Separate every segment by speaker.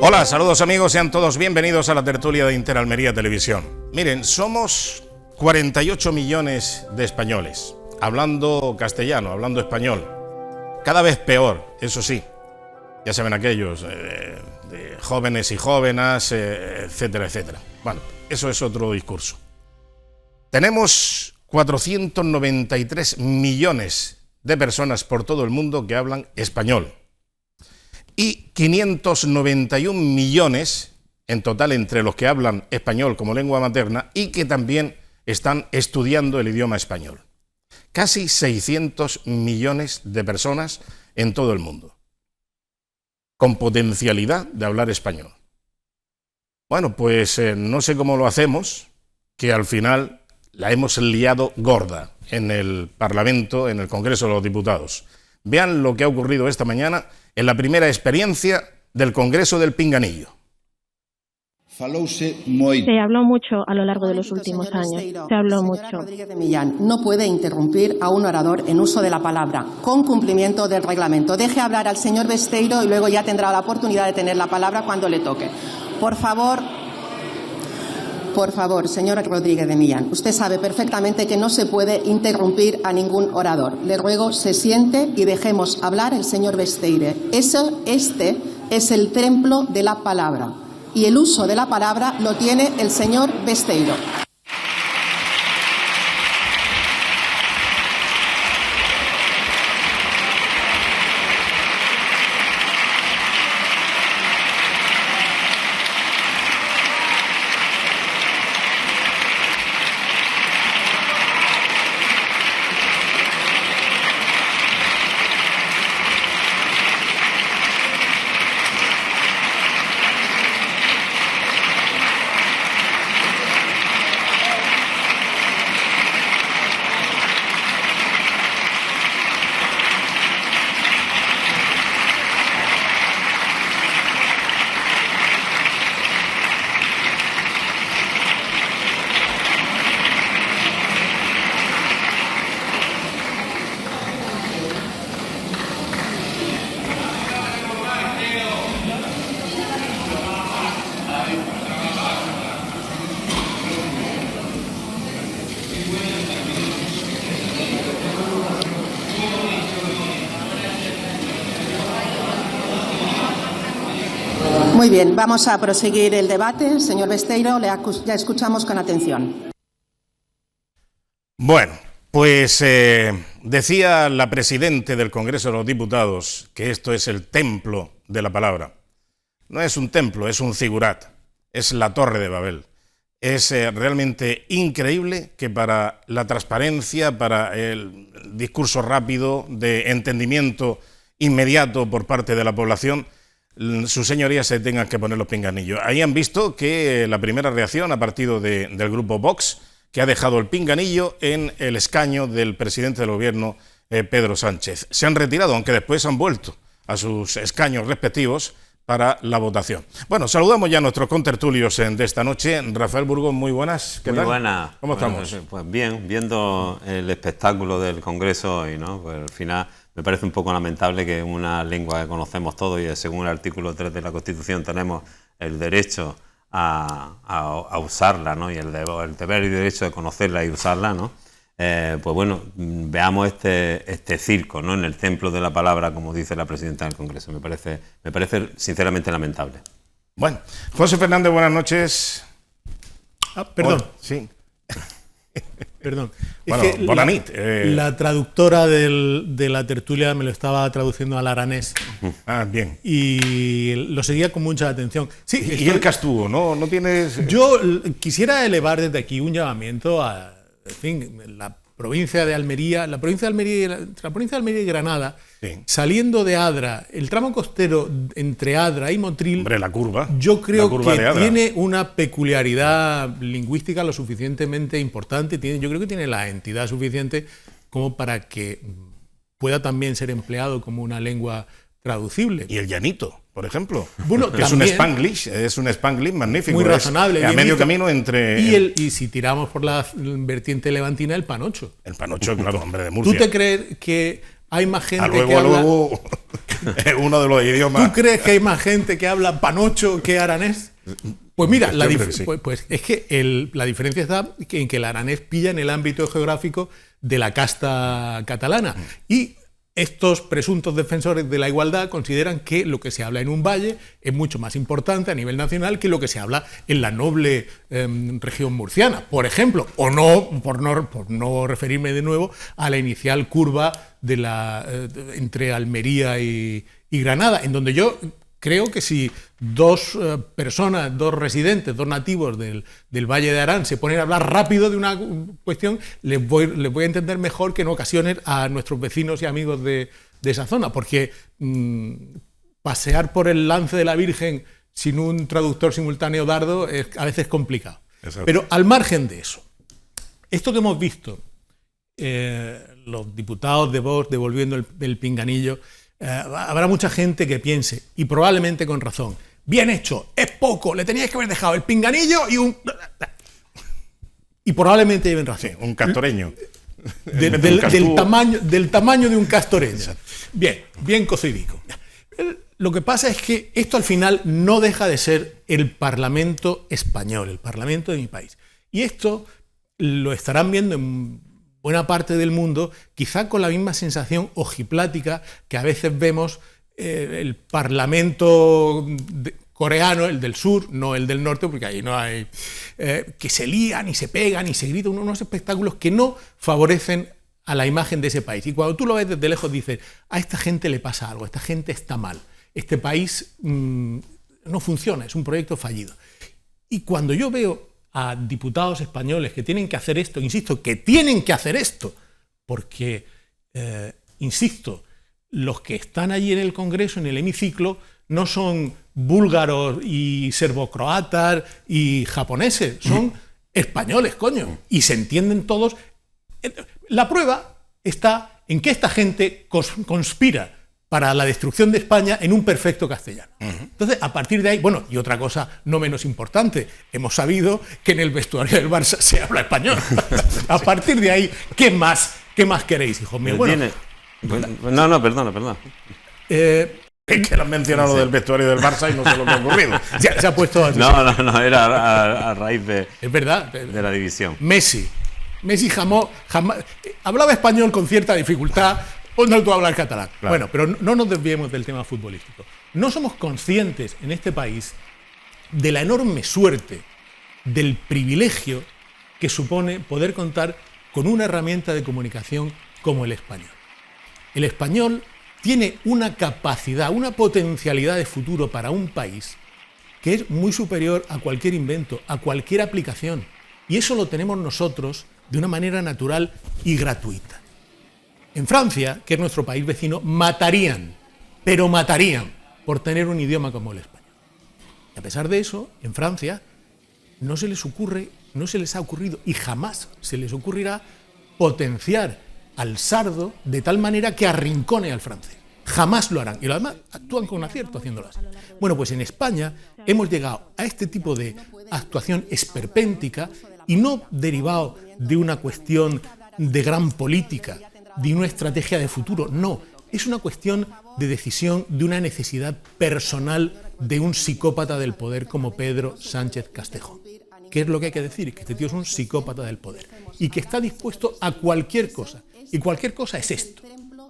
Speaker 1: Hola, saludos amigos, sean todos bienvenidos a la tertulia de Interalmería Televisión. Miren, somos 48 millones de españoles, hablando castellano, hablando español. Cada vez peor, eso sí. Ya saben aquellos, de jóvenes y jóvenes, etcétera, etcétera. Bueno, eso es otro discurso. Tenemos 493 millones de personas por todo el mundo que hablan español. Y 591 millones en total entre los que hablan español como lengua materna y que también están estudiando el idioma español. Casi 600 millones de personas en todo el mundo, con potencialidad de hablar español. Bueno, pues no sé cómo lo hacemos, que al final la hemos liado gorda en el Parlamento, en el Congreso de los Diputados. Vean lo que ha ocurrido esta mañana en la primera experiencia del Congreso del Pinganillo.
Speaker 2: Se habló mucho a lo largo de los últimos años. Se habló mucho.
Speaker 3: Rodríguez de Millán no puede interrumpir a un orador en uso de la palabra, con cumplimiento del reglamento. Deje hablar al señor Besteiro y luego ya tendrá la oportunidad de tener la palabra cuando le toque. Por favor, señor Rodríguez de Millán, usted sabe perfectamente que no se puede interrumpir a ningún orador. Le ruego se siente y dejemos hablar al señor Besteiro. Este es el templo de la palabra y el uso de la palabra lo tiene el señor Besteiro. Muy bien, vamos a proseguir el debate. Señor Besteiro, ya escuchamos con atención.
Speaker 1: Bueno, pues decía la presidenta del Congreso de los Diputados que esto es el templo de la palabra. No es un templo, es un zigurat, es la Torre de Babel. Es realmente increíble que para la transparencia, para el discurso rápido, de entendimiento inmediato por parte de la población, sus señorías se tengan que poner los pinganillos. Ahí han visto que la primera reacción ha partido del grupo Vox, que ha dejado el pinganillo en el escaño del presidente del gobierno, Pedro Sánchez. Se han retirado, aunque después han vuelto a sus escaños respectivos para la votación. Bueno, saludamos ya a nuestros contertulios de esta noche. Rafael Burgos, muy buenas. ¿Qué tal?
Speaker 4: Muy buenas.
Speaker 1: ¿Cómo estamos?
Speaker 4: Pues bien, viendo el espectáculo del Congreso hoy, ¿no? Pues al final me parece un poco lamentable que una lengua que conocemos todos y según el artículo 3 de la Constitución tenemos el derecho a usarla, ¿no? Y el deber y derecho de conocerla y usarla, ¿no? Pues bueno, veamos este circo, ¿no? En el templo de la palabra, como dice la presidenta del Congreso. Me parece sinceramente lamentable.
Speaker 1: Bueno, José Fernández, buenas noches.
Speaker 5: Perdón.
Speaker 1: Hola. Sí.
Speaker 5: Perdón.
Speaker 1: Bueno,
Speaker 5: es que la traductora de la tertulia me lo estaba traduciendo al aranés.
Speaker 1: Bien.
Speaker 5: Y lo seguía con mucha atención. Sí,
Speaker 1: y el Castuvo, ¿no tienes...?
Speaker 5: Yo quisiera elevar desde aquí un llamamiento a, en fin, la provincia de Almería, la provincia de Almería y Granada, sí, saliendo de Adra, el tramo costero entre Adra y Motril,
Speaker 1: hombre, la curva,
Speaker 5: yo creo que tiene una peculiaridad lingüística lo suficientemente importante, yo creo que tiene la entidad suficiente como para que pueda también ser empleado como una lengua traducible.
Speaker 1: Y el llanito, por ejemplo,
Speaker 5: bueno,
Speaker 1: que también, es un Spanglish magnífico,
Speaker 5: muy razonable,
Speaker 1: a medio camino entre...
Speaker 5: Y si tiramos por la vertiente levantina, el panocho.
Speaker 1: El panocho, claro, hombre, de Murcia.
Speaker 5: ¿Tú te crees que hay más gente
Speaker 1: luego,
Speaker 5: que habla...
Speaker 1: Luego, es uno de los idiomas...
Speaker 5: ¿Tú crees que hay más gente que habla panocho que aranés? Pues mira, la diferencia está en que el aranés pilla en el ámbito geográfico de la casta catalana. Y estos presuntos defensores de la igualdad consideran que lo que se habla en un valle es mucho más importante a nivel nacional que lo que se habla en la noble región murciana, por ejemplo, o no, por no referirme de nuevo a la inicial curva entre Almería y Granada, en donde yo creo que si dos personas, dos residentes, dos nativos del Valle de Arán se ponen a hablar rápido de una cuestión, les voy a entender mejor que en ocasiones a nuestros vecinos y amigos de esa zona, porque pasear por el lance de la Virgen sin un traductor simultáneo dardo es a veces complicado. Exacto. Pero al margen de eso, esto que hemos visto, los diputados de Vox devolviendo el pinganillo, habrá mucha gente que piense, y probablemente con razón, bien hecho, es poco, le teníais que haber dejado el pinganillo y un... Y probablemente lleven razón.
Speaker 1: Sí, un castoreño.
Speaker 5: Del tamaño de un castoreño. Bien cocidico. Lo que pasa es que esto al final no deja de ser el Parlamento español, el Parlamento de mi país. Y esto lo estarán viendo en buena parte del mundo, quizá con la misma sensación ojiplática que a veces vemos el Parlamento coreano, el del sur, no el del norte, porque ahí no hay... que se lían y se pegan y se gritan, unos espectáculos que no favorecen a la imagen de ese país. Y cuando tú lo ves desde lejos dices, a esta gente le pasa algo, esta gente está mal, este país no funciona, es un proyecto fallido. Y cuando yo veo a diputados españoles que tienen que hacer esto, insisto, que tienen que hacer esto, porque, insisto, los que están allí en el Congreso, en el hemiciclo, no son búlgaros y serbocroatas y japoneses, son españoles, coño, y se entienden todos. La prueba está en que esta gente conspira para la destrucción de España en un perfecto castellano. Entonces, a partir de ahí, bueno, y otra cosa no menos importante, hemos sabido que en el vestuario del Barça se habla español. A partir de ahí, ¿qué más queréis, hijos míos? Bueno,
Speaker 4: perdona.
Speaker 1: Es que lo han mencionado lo del vestuario del Barça y no sé lo que ha ocurrido.
Speaker 5: Se ha puesto así.
Speaker 4: No, era a raíz de...
Speaker 5: Es verdad.
Speaker 4: De la división.
Speaker 5: Messi jamás hablaba español con cierta dificultad. ¿O no tú hablas catalán? Claro. Bueno, pero no nos desviemos del tema futbolístico. No somos conscientes en este país de la enorme suerte, del privilegio que supone poder contar con una herramienta de comunicación como el español. El español tiene una capacidad, una potencialidad de futuro para un país que es muy superior a cualquier invento, a cualquier aplicación. Y eso lo tenemos nosotros de una manera natural y gratuita. En Francia, que es nuestro país vecino, matarían por tener un idioma como el español. Y a pesar de eso, en Francia no se les ha ocurrido y jamás se les ocurrirá potenciar al sardo de tal manera que arrincone al francés. Jamás lo harán. Y además actúan con acierto haciéndolo así. Bueno, pues en España hemos llegado a este tipo de actuación esperpéntica y no derivado de una cuestión de gran política, de una estrategia de futuro, no, es una cuestión de decisión, de una necesidad personal de un psicópata del poder como Pedro Sánchez Castejón. ¿Qué es lo que hay que decir? Que este tío es un psicópata del poder y que está dispuesto a cualquier cosa. Y cualquier cosa es esto,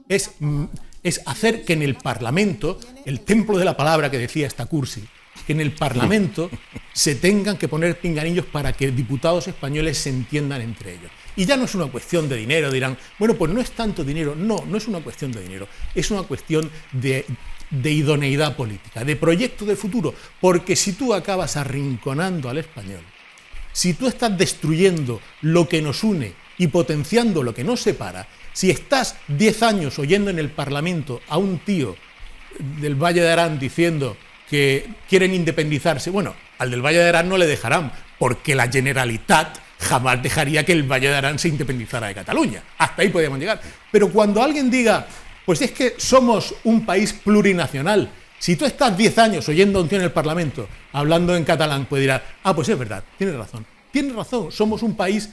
Speaker 5: es hacer que en el Parlamento, el templo de la palabra que decía Stacursi, que en el Parlamento se tengan que poner pinganillos para que diputados españoles se entiendan entre ellos. Y ya no es una cuestión de dinero, dirán, bueno, pues no es tanto dinero. No es una cuestión de dinero, es una cuestión de idoneidad política, de proyecto de futuro. Porque si tú acabas arrinconando al español, si tú estás destruyendo lo que nos une y potenciando lo que nos separa, si estás 10 años oyendo en el Parlamento a un tío del Valle de Arán diciendo que quieren independizarse, bueno, al del Valle de Arán no le dejarán, porque la Generalitat jamás dejaría que el Valle de Arán se independizara de Cataluña. Hasta ahí podíamos llegar. Pero cuando alguien diga, pues es que somos un país plurinacional, si tú estás 10 años oyendo a un tío en el Parlamento hablando en catalán, pues dirás, pues es verdad, tienes razón, somos un país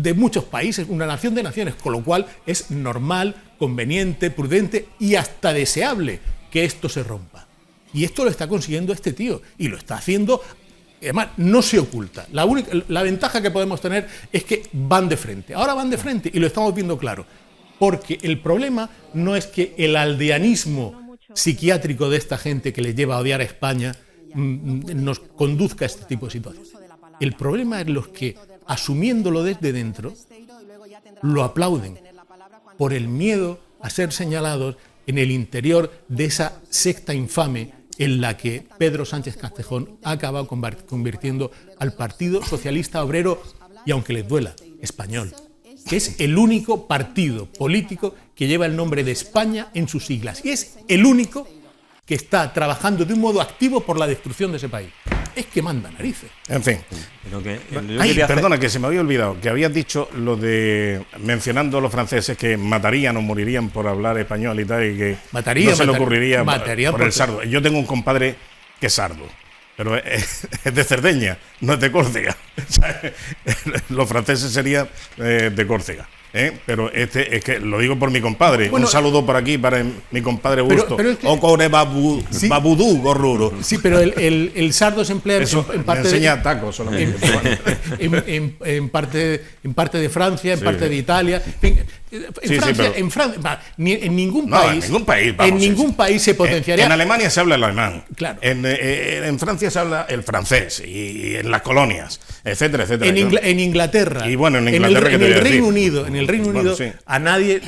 Speaker 5: de muchos países, una nación de naciones, con lo cual es normal, conveniente, prudente y hasta deseable que esto se rompa. Y esto lo está consiguiendo este tío y lo está haciendo, además no se oculta. La ventaja que podemos tener es que van de frente. Ahora van de frente y lo estamos viendo claro. Porque el problema no es que el aldeanismo psiquiátrico de esta gente que les lleva a odiar a España nos conduzca a este tipo de situaciones. El problema es los que, asumiéndolo desde dentro, lo aplauden por el miedo a ser señalados en el interior de esa secta infame en la que Pedro Sánchez Castejón ha acabado convirtiendo al Partido Socialista Obrero, y aunque les duela, español, que es el único partido político que lleva el nombre de España en sus siglas y es el único que está trabajando de un modo activo por la destrucción de ese país. Es que manda narices.
Speaker 1: En fin. Perdona, que se me había olvidado, que habías dicho lo de, mencionando a los franceses, que matarían o morirían por hablar español y tal, y que no se le ocurriría por el sardo. Yo tengo un compadre que es sardo, pero es de Cerdeña, no es de Córcega. Los franceses serían de Córcega. Pero es que lo digo por mi compadre. Bueno, un saludo por aquí para mi compadre Busto.
Speaker 5: Pero es que,
Speaker 1: Ocore babudú gorruro.
Speaker 5: Sí, pero el sardo se emplea en parte
Speaker 1: me enseña tacos solamente.
Speaker 5: En parte de Francia, en parte de Italia. En Francia, en ningún país se potenciaría.
Speaker 1: En Alemania se habla el alemán.
Speaker 5: Claro.
Speaker 1: En Francia se habla el francés y en las colonias, etcétera, etcétera.
Speaker 5: En Inglaterra.
Speaker 1: Y bueno, en Inglaterra,
Speaker 5: en el Reino Unido,
Speaker 1: bueno, sí.
Speaker 5: a nadie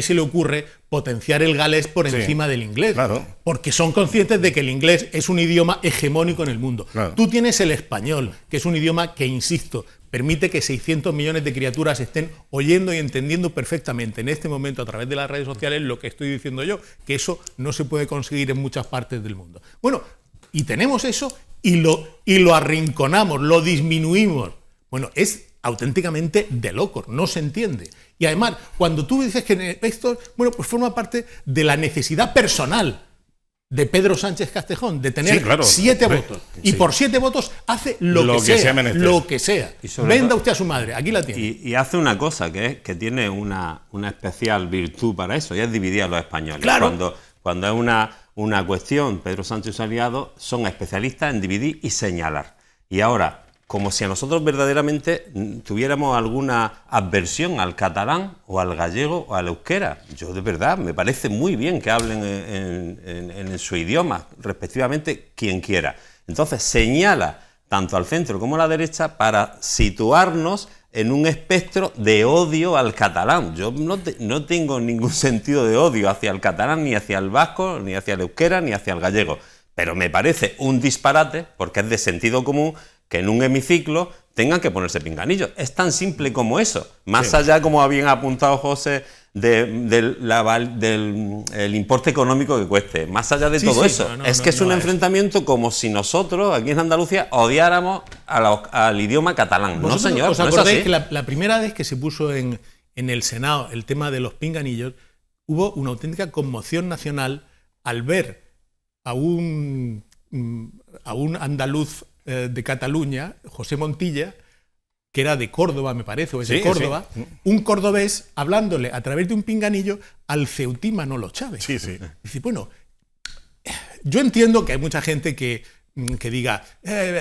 Speaker 5: se le ocurre potenciar el galés por encima del inglés,
Speaker 1: claro.
Speaker 5: Porque son conscientes de que el inglés es un idioma hegemónico en el mundo.
Speaker 1: Claro.
Speaker 5: Tú tienes el español, que es un idioma que, insisto, permite que 600 millones de criaturas estén oyendo y entendiendo perfectamente en este momento a través de las redes sociales lo que estoy diciendo yo, que eso no se puede conseguir en muchas partes del mundo. Bueno, y tenemos eso y lo arrinconamos, lo disminuimos. Bueno, es auténticamente de locos, no se entiende. Y además, cuando tú dices que esto, bueno, pues forma parte de la necesidad personal de Pedro Sánchez Castejón, de tener 7 votos. Y por 7 votos hace lo que sea lo que sea. Venda usted a su madre, aquí la tiene.
Speaker 4: Y hace una cosa, que es que tiene una especial virtud para eso, y es dividir a los españoles.
Speaker 5: Claro.
Speaker 4: Cuando es una cuestión, Pedro Sánchez y sus aliados son especialistas en dividir y señalar. Y ahora, como si a nosotros verdaderamente tuviéramos alguna adversión al catalán o al gallego o al euskera. Yo de verdad, me parece muy bien que hablen en su idioma, respectivamente, quien quiera. Entonces señala tanto al centro como a la derecha para situarnos en un espectro de odio al catalán. Yo no tengo ningún sentido de odio hacia el catalán, ni hacia el vasco, ni hacia el euskera, ni hacia el gallego. Pero me parece un disparate, porque es de sentido común, que en un hemiciclo tengan que ponerse pinganillos. Es tan simple como eso. Más allá, como habían apuntado José, del importe económico que cueste. Más allá de todo eso. Es un enfrentamiento como si nosotros, aquí en Andalucía, odiáramos al idioma catalán. No, señor.
Speaker 5: ¿Os acordáis que la primera vez que se puso en el Senado el tema de los pinganillos, hubo una auténtica conmoción nacional al ver a un andaluz de Cataluña, José Montilla, que era de Córdoba, me parece, o es de Córdoba, un cordobés hablándole a través de un pinganillo al ceutí Manolo Chávez. Dice, bueno, yo entiendo que hay mucha gente que diga,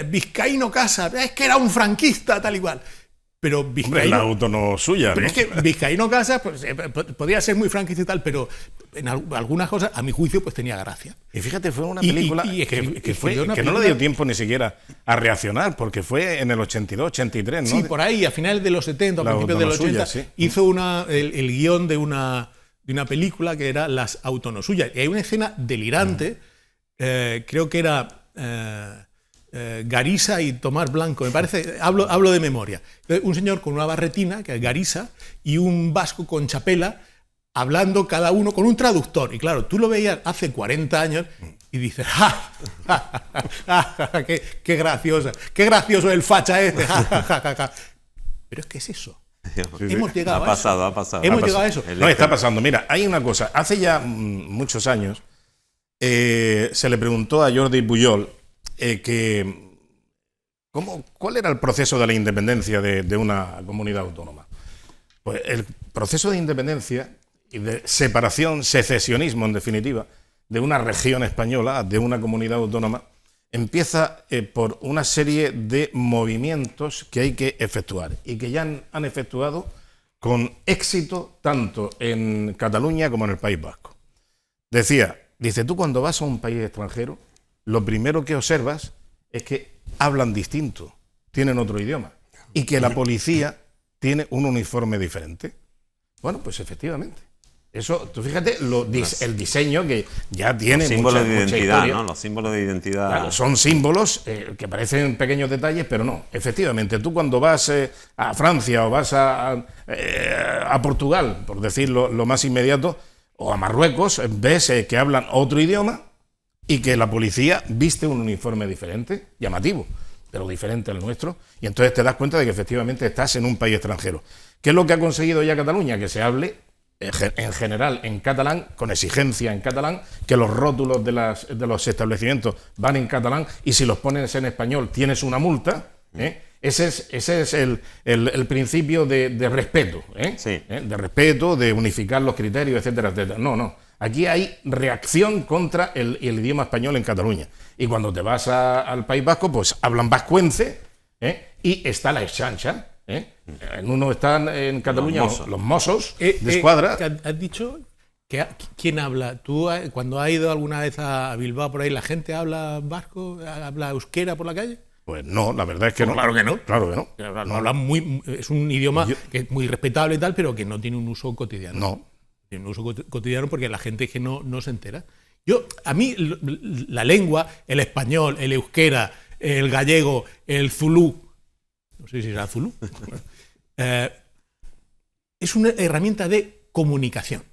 Speaker 5: Vizcaíno Casas, es que era un franquista, tal igual. Pero Vizcaíno,
Speaker 1: la auto no suya,
Speaker 5: pero
Speaker 1: ¿no?
Speaker 5: es que Vizcaíno Casas pues, podía ser muy franquista y tal, pero en algunas cosas, a mi juicio, pues tenía gracia.
Speaker 1: Y fíjate, fue una película que no le dio tiempo ni siquiera a reaccionar, porque fue en el 82, 83, ¿no?
Speaker 5: Sí, por ahí, a finales de los 70, a principios de los 80, hizo el guión de una película que era Las Autonosuyas. Y hay una escena delirante, creo que era Garisa y Tomás Blanco, me parece, hablo de memoria. Un señor con una barretina, que es Garisa, y un vasco con chapela, hablando cada uno con un traductor. Y claro, tú lo veías hace 40 años y dices, qué graciosa, qué gracioso el facha este. Pero es que es eso. Hemos llegado a eso.
Speaker 4: Ha pasado.
Speaker 5: Hemos llegado a eso.
Speaker 1: No, está pasando. Mira, hay una cosa. Hace ya muchos años se le preguntó a Jordi Pujol que ¿Cuál era el proceso de la independencia de una comunidad autónoma? Pues el proceso de independencia y de separación, secesionismo en definitiva, de una región española, de una comunidad autónoma, empieza por una serie de movimientos que hay que efectuar y que ya han efectuado con éxito tanto en Cataluña como en el País Vasco. Dice, tú cuando vas a un país extranjero, lo primero que observas es que hablan distinto, tienen otro idioma, y que la policía tiene un uniforme diferente. Bueno, pues efectivamente. Eso, tú fíjate, el diseño que ya tiene
Speaker 4: símbolos de
Speaker 1: mucha
Speaker 4: identidad,
Speaker 1: historia.
Speaker 4: ¿no? Los símbolos de identidad.
Speaker 1: Claro, son símbolos que parecen pequeños detalles, pero no. Efectivamente, tú cuando vas a Francia o vas a Portugal, por decirlo lo más inmediato, o a Marruecos, ves que hablan otro idioma y que la policía viste un uniforme diferente, llamativo, pero diferente al nuestro, y entonces te das cuenta de que efectivamente estás en un país extranjero. ¿Qué es lo que ha conseguido ya Cataluña? Que se hable en general en catalán, con exigencia en catalán, que los rótulos de los establecimientos van en catalán y si los pones en español tienes una multa. Ese es el principio de respeto,
Speaker 4: Sí.
Speaker 1: de respeto, de unificar los criterios, etcétera, etcétera. No. Aquí hay reacción contra el idioma español en Cataluña. Y cuando te vas al País Vasco, pues hablan vascuence, y está la exchancha. En uno están en Cataluña los Mossos de Escuadra.
Speaker 5: ¿Has dicho que quién habla? ¿Tú cuando has ido alguna vez a Bilbao por ahí, la gente habla vasco, habla euskera por la calle?
Speaker 1: Pues no, la verdad es que no.
Speaker 5: Claro que no.
Speaker 1: Claro que no.
Speaker 5: No hablan es un idioma que es muy respetable y tal, pero que no tiene un uso cotidiano.
Speaker 1: No.
Speaker 5: Tiene un uso cotidiano porque la gente es que no se entera. A mí la lengua, el español, el euskera, el gallego, el zulú, no sé si será zulú, es una herramienta de comunicación.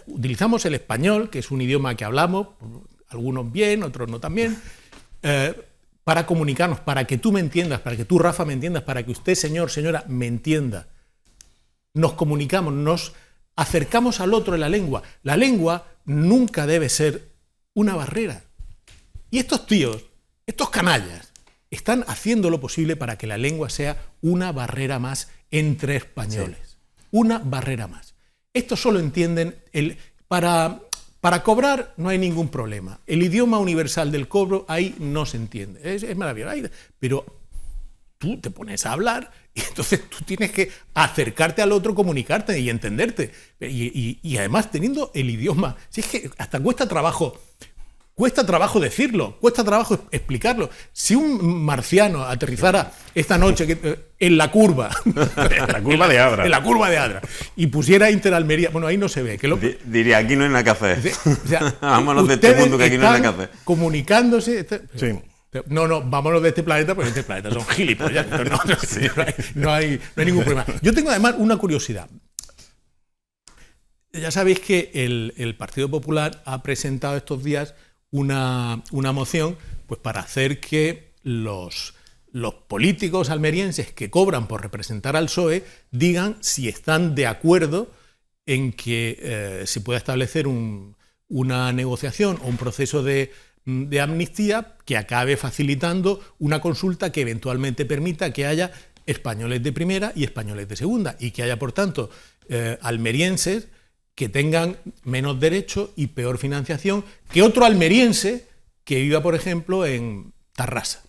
Speaker 5: Utilizamos el español, que es un idioma que hablamos, algunos bien, otros no tan bien, para comunicarnos, para que tú me entiendas, para que tú, Rafa, me entiendas, para que usted, señor, señora, me entienda. Nos comunicamos, nos acercamos al otro en la lengua. La lengua nunca debe ser una barrera. Y estos tíos, estos canallas, están haciendo lo posible para que la lengua sea una barrera más entre españoles. Sí. Una barrera más. Estos solo entienden para cobrar no hay ningún problema. El idioma universal del cobro ahí no se entiende. Es maravilloso. Pero tú te pones a hablar y entonces tú tienes que acercarte al otro, comunicarte y entenderte. Y además teniendo el idioma. Si es que hasta cuesta trabajo decirlo, cuesta trabajo explicarlo. Si un marciano aterrizara esta noche en la curva,
Speaker 1: de Adra.
Speaker 5: En la curva de Adra, y pusiera Interalmería, bueno, ahí no se ve.
Speaker 4: Diría, aquí no es la café.
Speaker 5: O sea,
Speaker 4: vámonos de este mundo que aquí no es la café.
Speaker 5: Comunicándose.
Speaker 1: Sí.
Speaker 5: No, vámonos de este planeta, porque este planeta son gilipollas. No hay ningún problema. Yo tengo además una curiosidad. Ya sabéis que el Partido Popular ha presentado estos días una moción pues para hacer que los políticos almerienses que cobran por representar al PSOE digan si están de acuerdo en que se pueda establecer una negociación o un proceso de amnistía que acabe facilitando una consulta que eventualmente permita que haya españoles de primera y españoles de segunda y que haya, por tanto, almerienses que tengan menos derecho y peor financiación que otro almeriense que viva, por ejemplo, en Tarrasa.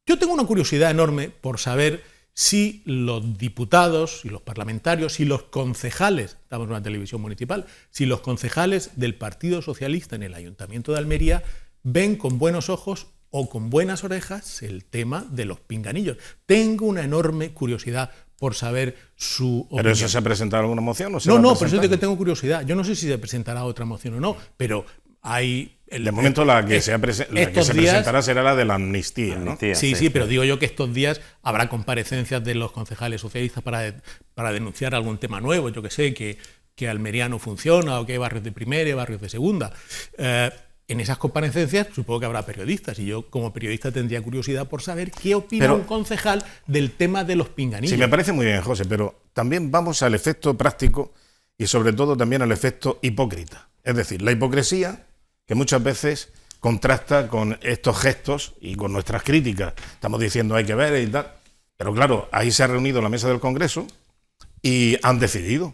Speaker 5: Yo tengo una curiosidad enorme por saber si los diputados y los parlamentarios y los concejales, estamos en una televisión municipal, si los concejales del Partido Socialista en el Ayuntamiento de Almería ven con buenos ojos o con buenas orejas el tema de los pinganillos. Tengo una enorme curiosidad por saber su opinión.
Speaker 1: ¿Pero eso se ha presentado alguna moción?
Speaker 5: No, por eso es de que tengo curiosidad. Yo no sé si se presentará otra moción o no, pero hay...
Speaker 1: De momento la que se presentará será la de la amnistía, ¿no?
Speaker 5: Sí, pero digo yo que estos días habrá comparecencias de los concejales socialistas para denunciar algún tema nuevo, yo que sé, que Almería no funciona o que hay barrios de primera y barrios de segunda. En esas comparecencias supongo que habrá periodistas y yo como periodista tendría curiosidad por saber qué opina un concejal del tema de los pinganillos.
Speaker 1: Sí, me parece muy bien, José, pero también vamos al efecto práctico y sobre todo también al efecto hipócrita. Es decir, la hipocresía que muchas veces contrasta con estos gestos y con nuestras críticas. Estamos diciendo hay que ver y tal. Pero claro, ahí se ha reunido la mesa del Congreso y han decidido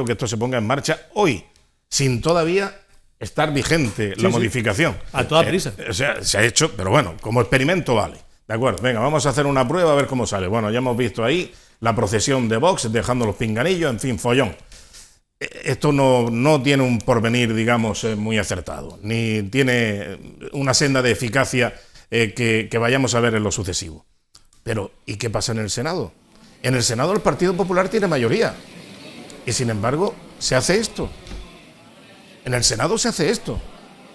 Speaker 1: que esto se ponga en marcha hoy, sin todavía estar vigente la modificación.
Speaker 5: A toda prisa.
Speaker 1: O sea, se ha hecho, pero bueno, como experimento vale. De acuerdo, venga, vamos a hacer una prueba a ver cómo sale. Bueno, ya hemos visto ahí la procesión de Vox dejando los pinganillos, en fin, follón. Esto no tiene un porvenir, digamos, muy acertado, ni tiene una senda de eficacia que vayamos a ver en lo sucesivo. Pero, ¿y qué pasa en el Senado? En el Senado el Partido Popular tiene mayoría y, sin embargo, se hace esto. En el Senado se hace esto.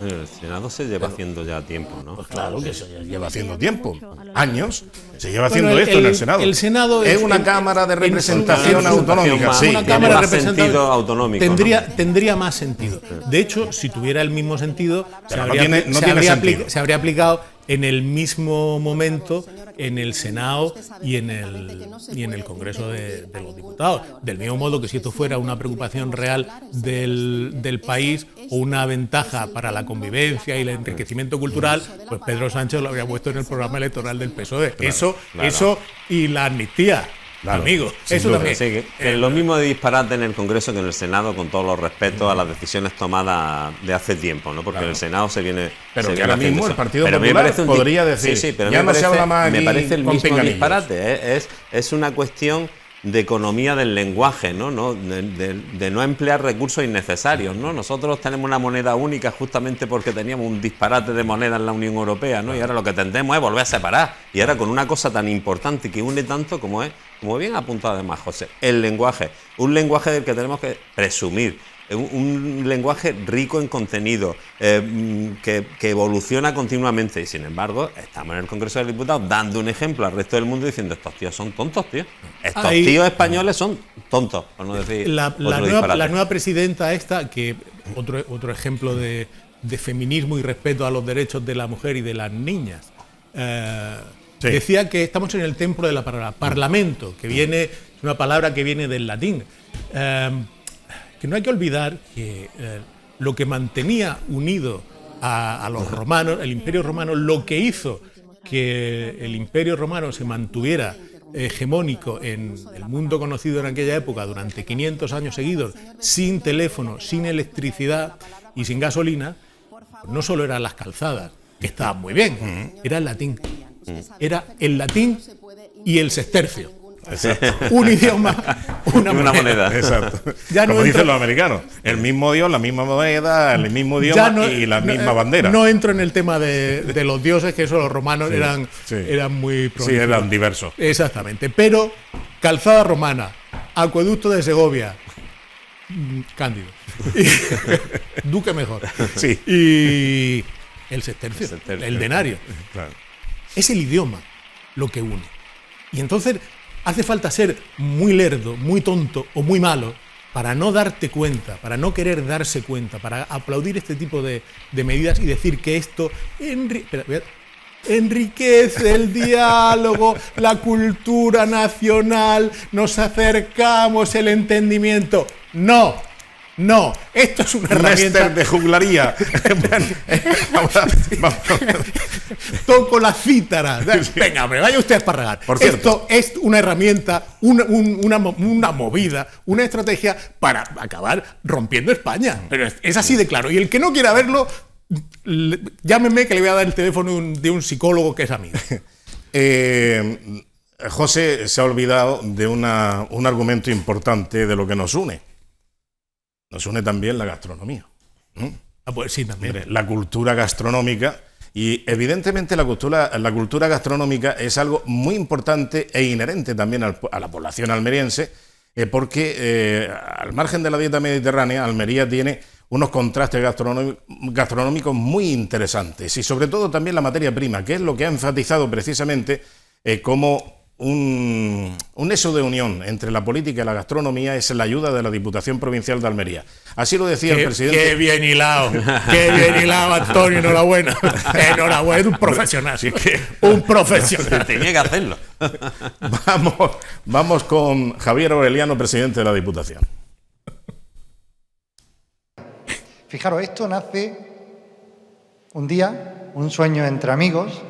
Speaker 4: El Senado se lleva haciendo ya tiempo, ¿no?
Speaker 1: Pues claro que se lleva haciendo tiempo, años, se lleva haciendo esto en el Senado.
Speaker 5: El Senado
Speaker 1: es una cámara de representación autonómica, sí.
Speaker 5: Una cámara
Speaker 4: más sentido autonómico.
Speaker 5: Tendría más sentido. De hecho, si tuviera el mismo sentido, se habría aplicado en el mismo momento en el Senado y en el Congreso de los Diputados. Del mismo modo que si esto fuera una preocupación real del país o una ventaja para la convivencia y el enriquecimiento cultural, pues Pedro Sánchez lo habría puesto en el programa electoral del PSOE. Claro, eso y la amnistía. Claro, amigo, eso
Speaker 4: duda.
Speaker 5: también.
Speaker 4: Sí, que lo mismo de disparate en el Congreso que en el Senado, con todos los respetos a las decisiones tomadas de hace tiempo, ¿no? Porque en el Senado se viene.
Speaker 1: Pero que ahora mismo el Partido Popular podría decir.
Speaker 4: Pero
Speaker 1: ya no se habla más aquí.
Speaker 4: Me parece el mismo disparate. Es una cuestión de economía del lenguaje, ¿no? De no emplear recursos innecesarios, ¿no? Nosotros tenemos una moneda única justamente porque teníamos un disparate de moneda en la Unión Europea, ¿no? Y ahora lo que tendemos es volver a separar. Y ahora con una cosa tan importante que une tanto como bien ha apuntado además José, el lenguaje. Un lenguaje del que tenemos que presumir. Un lenguaje rico en contenido, que evoluciona continuamente, y sin embargo estamos en el Congreso de los Diputados dando un ejemplo al resto del mundo diciendo estos tíos son tontos, tío. Estos tíos españoles son tontos, por no decir
Speaker 5: la nueva presidenta esta, que otro ejemplo de feminismo y respeto a los derechos de la mujer y de las niñas, decía que estamos en el templo de la palabra parlamento, que es una palabra que viene del latín. Que no hay que olvidar que lo que mantenía unido a los romanos, el Imperio Romano, lo que hizo que el Imperio Romano se mantuviera hegemónico en el mundo conocido en aquella época durante 500 años seguidos, sin teléfono, sin electricidad y sin gasolina, no solo eran las calzadas, que estaban muy bien, era el latín. Era el latín y el sextercio.
Speaker 1: Exacto.
Speaker 5: Un idioma, una moneda.
Speaker 1: Exacto. Como dicen los americanos, el mismo Dios, la misma moneda, el mismo idioma y la misma bandera.
Speaker 5: No entro en el tema de los dioses, que eso los romanos eran muy prolíficos.
Speaker 1: Sí, eran diversos.
Speaker 5: Exactamente. Pero calzada romana, acueducto de Segovia, Cándido, Duque mejor.
Speaker 1: Sí.
Speaker 5: Y el sextercio, el denario.
Speaker 1: Claro.
Speaker 5: Es el idioma lo que une. Y entonces hace falta ser muy lerdo, muy tonto o muy malo para no darte cuenta, para no querer darse cuenta, para aplaudir este tipo de medidas y decir que esto enriquece el diálogo, la cultura nacional, nos acercamos, el entendimiento. No, esto es una herramienta
Speaker 1: de juglaría.
Speaker 5: Toco la cítara. Venga, hombre, vaya usted a esparragar.
Speaker 1: Por cierto,
Speaker 5: esto es una herramienta, una movida, una estrategia para acabar rompiendo España. Pero es así de claro. Y el que no quiera verlo, llámeme que le voy a dar el teléfono de un psicólogo que es amigo.
Speaker 1: José se ha olvidado de un argumento importante de lo que nos une. Nos une también la gastronomía.
Speaker 5: Pues sí, también.
Speaker 1: La cultura gastronómica. Y evidentemente la cultura gastronómica es algo muy importante e inherente también a la población almeriense, porque al margen de la dieta mediterránea, Almería tiene unos contrastes gastronómicos muy interesantes, y sobre todo también la materia prima, que es lo que ha enfatizado precisamente como un nexo de unión entre la política y la gastronomía es la ayuda de la Diputación Provincial de Almería. Así lo decía el presidente.
Speaker 5: ¡Qué bien hilado! ¡Qué bien hilado, Antonio! Enhorabuena. Enhorabuena, un profesional.
Speaker 1: Así que,
Speaker 5: un profesional.
Speaker 4: Tenía que hacerlo.
Speaker 1: Vamos con Javier Aureliano, presidente de la Diputación.
Speaker 6: Fijaros, esto nace Un día, un sueño entre amigos,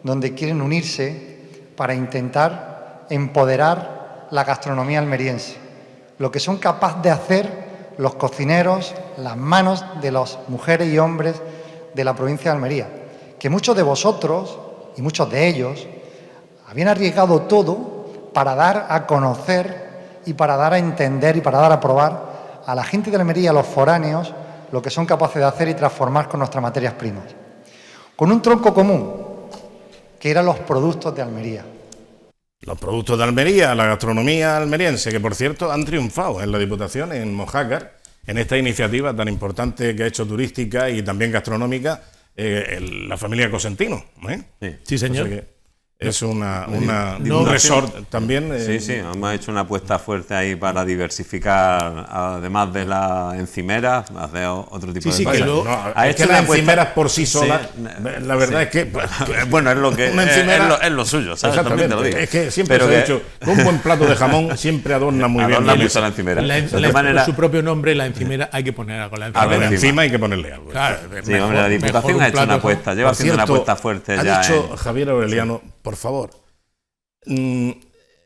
Speaker 6: donde quieren unirse para intentar empoderar la gastronomía almeriense. Lo que son capaces de hacer los cocineros, las manos de las mujeres y hombres de la provincia de Almería. Que muchos de vosotros, y muchos de ellos, habían arriesgado todo para dar a conocer y para dar a entender y para dar a probar a la gente de Almería, a los foráneos, lo que son capaces de hacer y transformar con nuestras materias primas. Con un tronco común, que eran los productos de Almería.
Speaker 1: Los productos de Almería, la gastronomía almeriense, que por cierto han triunfado en la Diputación, en Mojácar, en esta iniciativa tan importante que ha hecho turística y también gastronómica, la familia Cosentino.
Speaker 5: Sí, señor.
Speaker 1: O sea que es un resort también.
Speaker 4: Sí, hemos hecho una apuesta fuerte ahí para diversificar, además de las encimeras, hacer otro tipo de cosas.
Speaker 1: Es que las encimeras por sí solas, la verdad es que...
Speaker 4: Bueno, es lo que es lo suyo, ¿sabes?
Speaker 1: Exactamente, te lo digo. Es que siempre se ha dicho que un buen plato de jamón siempre adorna muy bien.
Speaker 4: Adorna mucho la encimera.
Speaker 5: Por su propio nombre, la encimera hay que poner algo.
Speaker 1: Encima hay que ponerle algo.
Speaker 5: Claro,
Speaker 4: sí, hombre, la Diputación ha hecho una apuesta, lleva haciendo una apuesta fuerte ya.
Speaker 1: Ha dicho Javier Aureliano, por favor,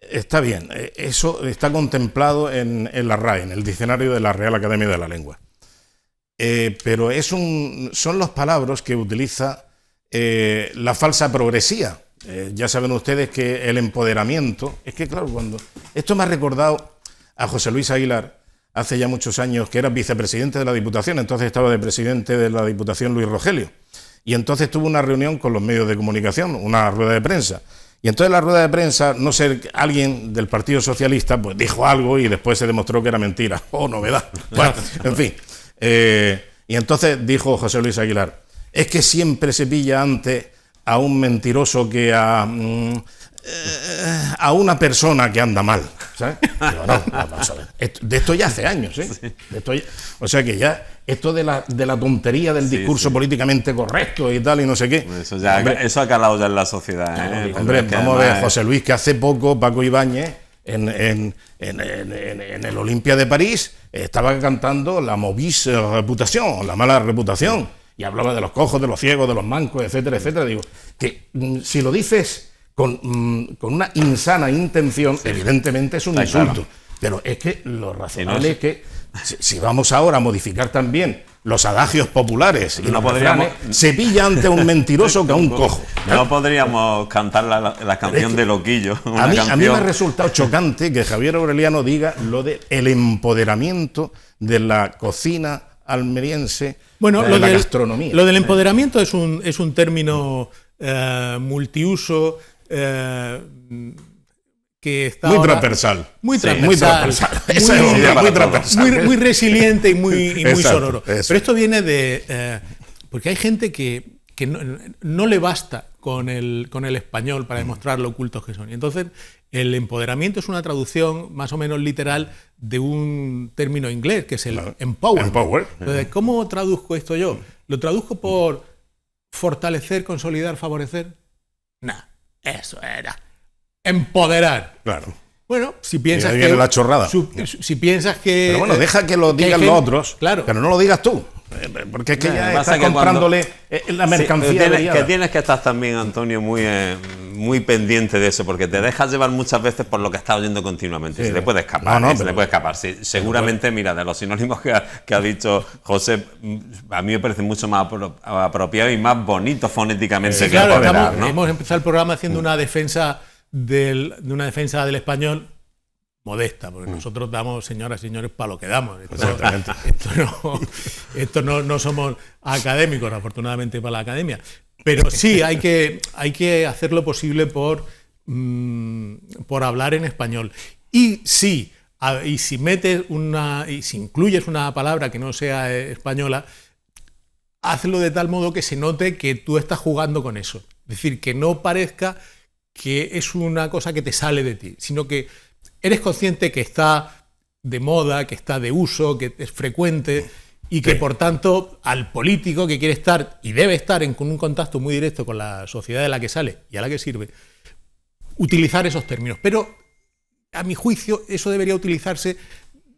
Speaker 1: está bien, eso está contemplado en la RAE, en el diccionario de la Real Academia de la Lengua. Pero son los palabras que utiliza la falsa progresía. Ya saben ustedes que el empoderamiento, es que claro, esto me ha recordado a José Luis Aguilar, hace ya muchos años, que era vicepresidente de la Diputación, entonces estaba de presidente de la Diputación Luis Rogelio, y entonces tuvo una reunión con los medios de comunicación, una rueda de prensa. Y entonces en la rueda de prensa, no sé, alguien del Partido Socialista pues dijo algo y después se demostró que era mentira. ¡Oh, novedad! Bueno, en fin. Y entonces dijo José Luis Aguilar, es que siempre se pilla antes a un mentiroso que a una persona que anda mal, ¿sabes? Digo, no, vamos a ver. De esto ya hace años, ¿eh? Sí. O sea que ya esto de la tontería del discurso políticamente correcto y tal y no sé qué.
Speaker 4: Eso ha calado ya en la sociedad, ¿eh?
Speaker 1: Hombre, vamos a ver, José Luis, que hace poco Paco Ibáñez en el Olimpia de París estaba cantando la mauvaise reputación, la mala reputación, y hablaba de los cojos, de los ciegos, de los mancos, etcétera, etcétera. Digo, que si lo dices con una insana intención, evidentemente es un insulto. Claro. Pero es que lo razonable es que si vamos ahora a modificar también los adagios populares y no podríamos, se pilla ante un mentiroso que a un cojo.
Speaker 4: No podríamos cantar la canción de Loquillo.
Speaker 1: A mí me ha resultado chocante que Javier Aureliano diga lo de el empoderamiento de la cocina almeriense, de la gastronomía.
Speaker 5: Lo del empoderamiento es un término multiuso, que está
Speaker 1: muy transversal.
Speaker 5: Muy resiliente y muy sonoro. Eso. Pero esto viene de... porque hay gente que no le basta con el español para demostrar lo cultos que son. Y entonces el empoderamiento es una traducción más o menos literal de un término inglés, que es el empower. Entonces, ¿cómo traduzco esto yo? ¿Lo traduzco por fortalecer, consolidar, favorecer? No, eso era empoderar.
Speaker 1: Claro.
Speaker 5: Bueno, si piensas
Speaker 1: que viene la chorrada.
Speaker 5: Si piensas que...
Speaker 1: Pero bueno, deja que lo digan los otros, claro, pero no lo digas tú. Porque es que ya estás comprándole la mercancía.
Speaker 4: Que tienes que estar también, Antonio, muy pendiente de eso, porque te dejas llevar muchas veces por lo que estás oyendo continuamente. Sí, se te puede escapar, se te puede escapar. Sí, seguramente, mira, de los sinónimos que ha dicho José, a mí me parece mucho más apropiado y más bonito fonéticamente que empoderar, ¿no?
Speaker 5: Hemos empezado el programa haciendo una defensa del español modesta, porque nosotros damos, señoras y señores, para lo que damos. Esto no somos académicos, afortunadamente para la academia. Pero sí, hay que hacer lo posible por hablar en español. Y si metes y si incluyes una palabra que no sea española, hazlo de tal modo que se note que tú estás jugando con eso. Es decir, que no parezca que es una cosa que te sale de ti, sino que eres consciente que está de moda, que está de uso, que es frecuente y que, por tanto, al político que quiere estar y debe estar con un contacto muy directo con la sociedad de la que sale y a la que sirve, utilizar esos términos. Pero, a mi juicio, eso debería utilizarse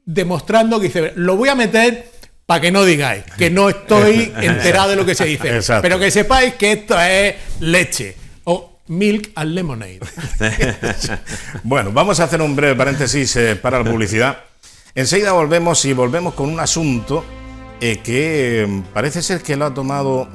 Speaker 5: demostrando que dice, lo voy a meter para que no digáis que no estoy enterado de lo que se dice.
Speaker 1: Exacto.
Speaker 5: Pero que sepáis que esto es leche. O milk and lemonade.
Speaker 1: Bueno, vamos a hacer un breve paréntesis para la publicidad. Enseguida volvemos con un asunto que parece ser que lo ha tomado,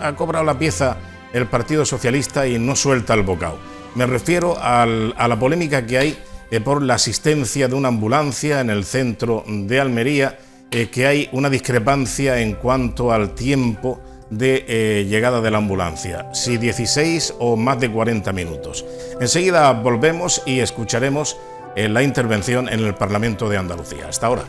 Speaker 1: ha cobrado la pieza el Partido Socialista y no suelta el bocado. Me refiero a la polémica que hay por la asistencia de una ambulancia en el centro de Almería, que hay una discrepancia en cuanto al tiempo de llegada de la ambulancia, si 16 o más de 40 minutos. Enseguida volvemos y escucharemos la intervención en el Parlamento de Andalucía. Hasta ahora.